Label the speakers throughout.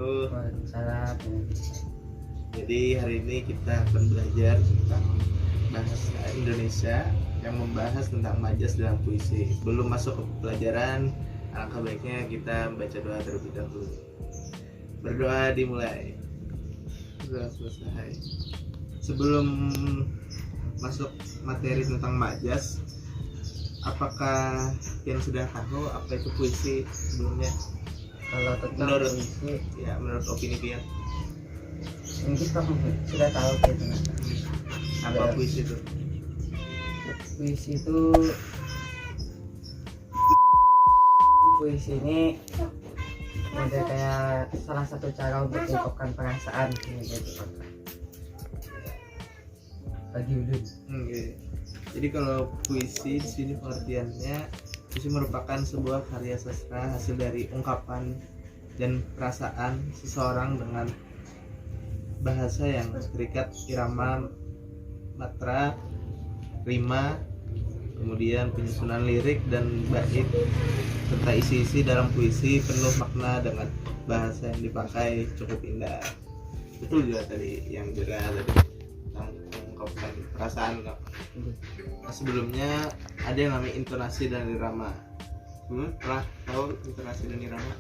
Speaker 1: wabarakatuh.
Speaker 2: Waalaikumsalam.
Speaker 1: Jadi hari ini kita akan belajar tentang bahasa Indonesia yang membahas tentang majas dalam puisi. Belum masuk ke pelajaran, alangkah baiknya kita baca doa terlebih dahulu. Berdoa dimulai. Sudah selesai. Sebelum masuk materi tentang majas, apakah yang sudah tahu apa itu puisi sebelumnya?
Speaker 2: Kalau tentang
Speaker 1: Menurut
Speaker 2: puisi,
Speaker 1: menurut opini Pian,
Speaker 2: mungkin kamu sudah tahu gitu.
Speaker 1: apa puisi itu?
Speaker 2: Puisi ini ada kayak salah satu cara untuk mengungkapkan perasaan gitu. Bagi Udin.
Speaker 1: Jadi kalau puisi di sini pengertiannya, puisi merupakan sebuah karya sastra hasil dari ungkapan dan perasaan seseorang dengan bahasa yang terikat irama, matra, rima, kemudian penyusunan lirik dan bait, serta isi-isi dalam puisi penuh makna dengan bahasa yang dipakai cukup indah. Betul juga tadi yang juga tadi tentang mengungkapkan perasaan. Nah, sebelumnya ada yang namanya intonasi dan irama. Pernah tahu intonasi dan irama?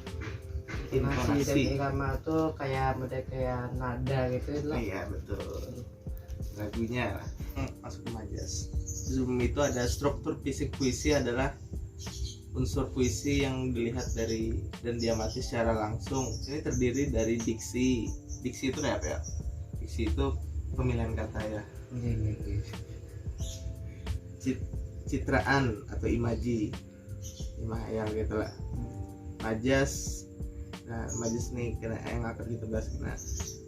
Speaker 2: Intonasi dan irama tuh kayak model kayak nada gitu lah.
Speaker 1: Iya betul. Lagunya lah. Masuk ke majas. Sebelum itu ada struktur fisik puisi adalah unsur puisi yang dilihat dari dan diamati secara langsung. Ini terdiri dari diksi. Diksi itu kayak apa ya? Diksi itu pemilihan kata ya. Citraan atau imaji, imahayal gitu lah. Majas, nah majas nih kena yang akan kita bahas kena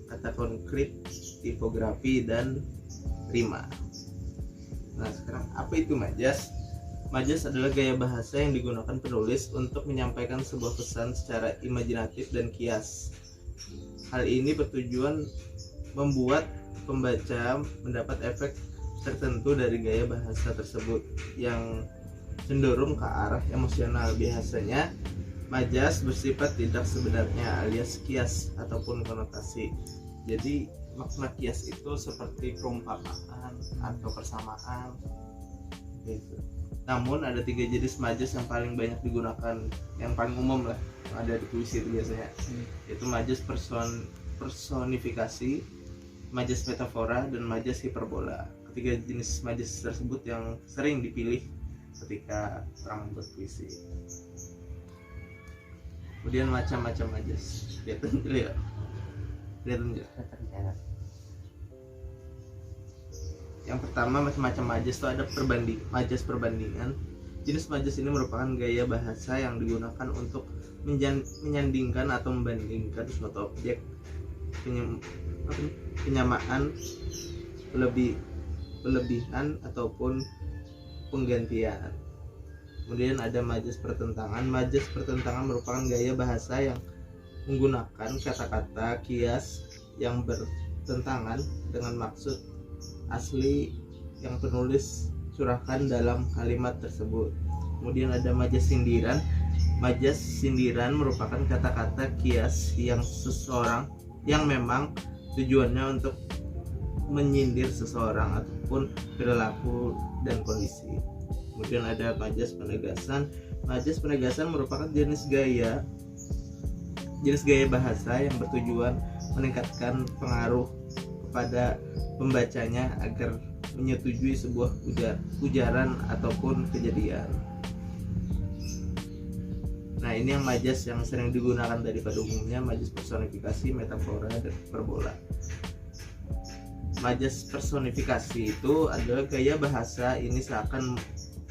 Speaker 1: kata konkret, tipografi dan rima. Nah sekarang apa itu majas? Majas adalah gaya bahasa yang digunakan penulis untuk menyampaikan sebuah pesan secara imajinatif dan kias. Hal ini bertujuan membuat pembaca mendapat efek tertentu dari gaya bahasa tersebut yang cenderung ke arah emosional. Biasanya majas bersifat tidak sebenarnya alias kias ataupun konotasi. Jadi makna kias itu seperti perumpamaan atau persamaan gitu. Namun ada 3 jenis majas yang paling banyak digunakan, yang paling umum lah yang ada di puisi itu biasanya, yaitu majas personifikasi, majas metafora, dan majas hiperbola. Ketiga jenis majas tersebut yang sering dipilih ketika orang membuat puisi. Kemudian macam-macam majas. Kelihatan dulu ya. Yang pertama macam-macam majas itu ada majas perbandingan. Jenis majas ini merupakan gaya bahasa yang digunakan untuk menyandingkan atau membandingkan suatu objek, penyamaan, pelebihan ataupun penggantian. Kemudian ada majas pertentangan. Majas pertentangan merupakan gaya bahasa yang menggunakan kata-kata kias yang bertentangan dengan maksud asli yang penulis curahkan dalam kalimat tersebut. Kemudian ada majas sindiran. Majas sindiran merupakan kata-kata kias yang seseorang yang memang tujuannya untuk menyindir seseorang ataupun perilaku dan kondisi. Kemudian ada majas penegasan. Majas penegasan merupakan jenis gaya bahasa yang bertujuan meningkatkan pengaruh kepada pembacanya agar menyetujui sebuah ujaran ataupun kejadian. Nah ini yang majas yang sering digunakan daripada umumnya, majas personifikasi, metafora, dan hiperbola. Majas personifikasi itu adalah gaya bahasa ini seakan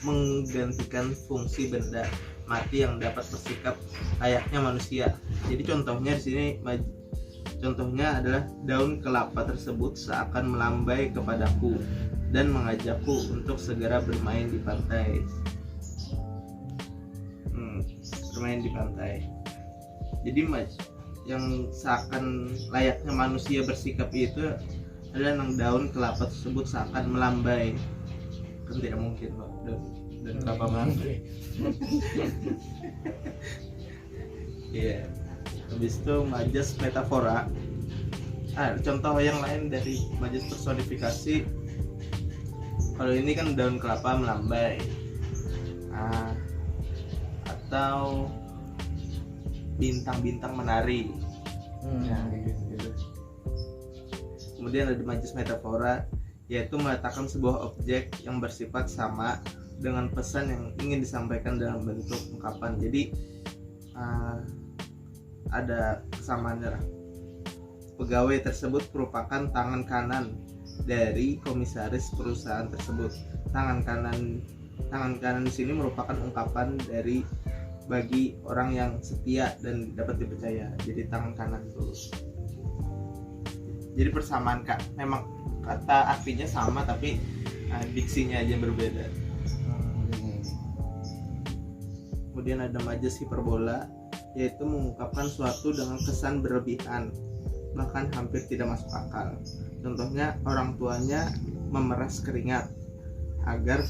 Speaker 1: menggantikan fungsi benda mati yang dapat bersikap layaknya manusia. Jadi contohnya di sini contohnya adalah daun kelapa tersebut seakan melambai kepadaku dan mengajakku untuk segera bermain di pantai. Bermain di pantai. Jadi yang seakan layaknya manusia bersikap itu adalah daun kelapa tersebut seakan melambai. Kan tidak mungkin Pak, daun kelapa melambai. Iya. Habis itu majas metafora. Contoh yang lain dari majas personifikasi, kalau ini kan daun kelapa melambai, atau bintang-bintang menari. Ya, gitu. Kemudian ada majas metafora, yaitu meletakkan sebuah objek yang bersifat sama dengan pesan yang ingin disampaikan dalam bentuk ungkapan. Jadi ada kesamaannya lah. Pegawai tersebut merupakan tangan kanan dari komisaris perusahaan tersebut. Tangan kanan di sini merupakan ungkapan dari bagi orang yang setia dan dapat dipercaya. Jadi tangan kanan itu. Jadi persamaan Kak, memang kata artinya sama tapi diksinya aja berbeda. Kemudian ada majas hiperbola, yaitu mengungkapkan suatu dengan kesan berlebihan, bahkan hampir tidak masuk akal. Contohnya, orang tuanya memeras keringat agar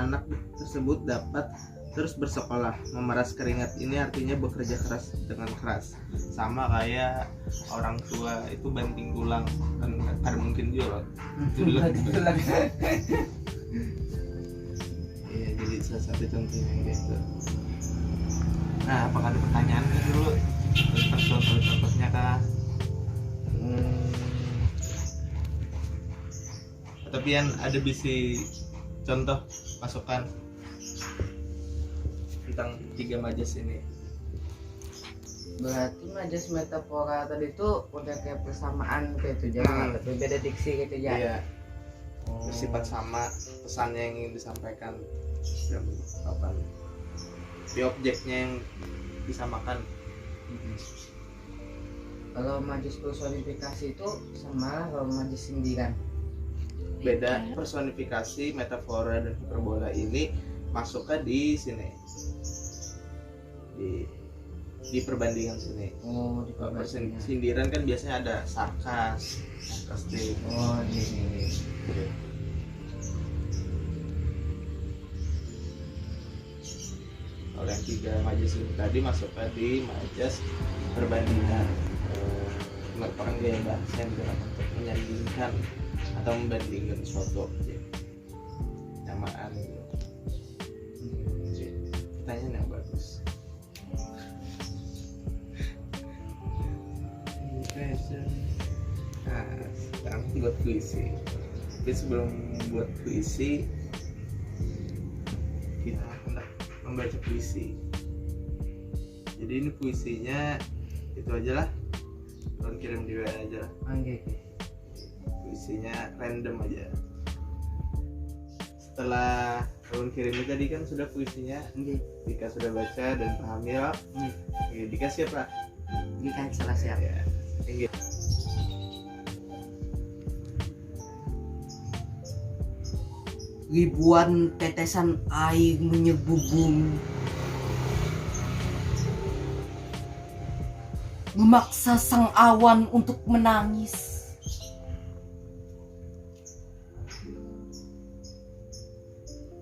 Speaker 1: anak tersebut dapat terus bersekolah. Memeras keringat ini artinya bekerja keras dengan keras, sama kayak orang tua itu banting tulang kan mungkin juga tulang. Iya, jadi salah satu contohnya gitu. Nah, apakah ada pertanyaan dulu tentang contoh-contohnya kah? Tapi yang ada bisi contoh masukan tentang 3 majas ini.
Speaker 2: Berarti majas metafora tadi itu udah kayak persamaan gitu, jangan berbeda diksi gitu ya.
Speaker 1: Iya. Bersifat sama pesannya yang ingin disampaikan dalam apa? Di objeknya yang disamakan.
Speaker 2: Kalau majas personifikasi itu sama kalau majas sindiran.
Speaker 1: Beda. Personifikasi, metafora dan hiperbola ini masuknya di sini. Di perbandingan sini.
Speaker 2: Oh, di perbandingan.
Speaker 1: Sindiran kan biasanya ada sarkastik.
Speaker 2: Oh, ini.
Speaker 1: Kalau yang 3 majas ini tadi masuknya di majas perbandingan. Merupakan gaya bahasa yang digunakan untuk menyandingkan atau membandingkan suatu objek. Nyamaan gitu. Pertanyaan yang bagus. Nah, sekarang buat puisi. Tapi sebelum buat puisi, kita hendak membaca puisi. Jadi ini puisinya itu aja lah. Kalian kirim di WA aja lah. Puisinya random aja. Setelah kalian kirim tadi kan sudah puisinya, Dika sudah baca dan paham ya. Dika siap Pak?
Speaker 2: Dika salah siap.
Speaker 1: Ya.
Speaker 2: Ribuan tetesan air menyerbu bumi, memaksa sang awan untuk menangis.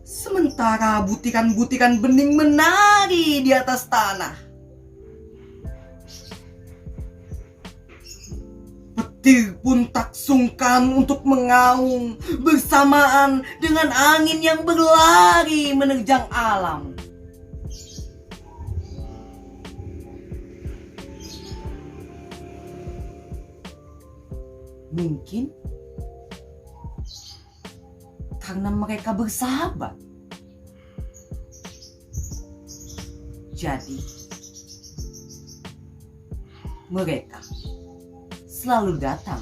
Speaker 2: Sementara butiran-butiran bening menari di atas tanah. Petir pun tak sungkan untuk mengaung bersamaan dengan angin yang berlari menerjang alam. Mungkin karena mereka bersahabat, jadi mereka selalu datang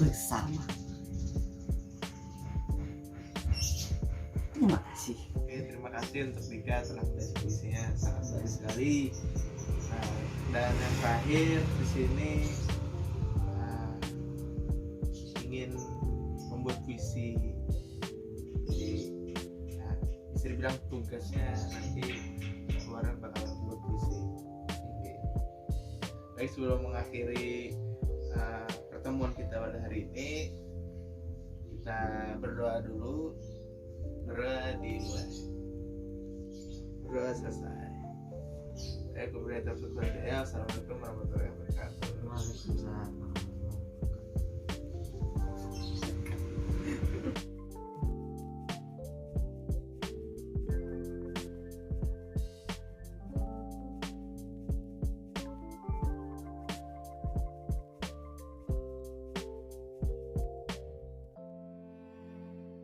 Speaker 2: bersama. Terima kasih.
Speaker 1: Oke, terima kasih untuk Dika telah membaca puisinya, sangat bagus sekali. Dan yang terakhir di sini ingin membuat puisi. Jadi bisa dibilang tugasnya nanti keluaran bakal membuat puisi. Baik, sebelum mengakhiri pertemuan kita pada hari ini, kita berdoa dulu. Berdoa dimulai. Berdoa selesai. Aku beri topik berikutnya. Assalamualaikum warahmatullahi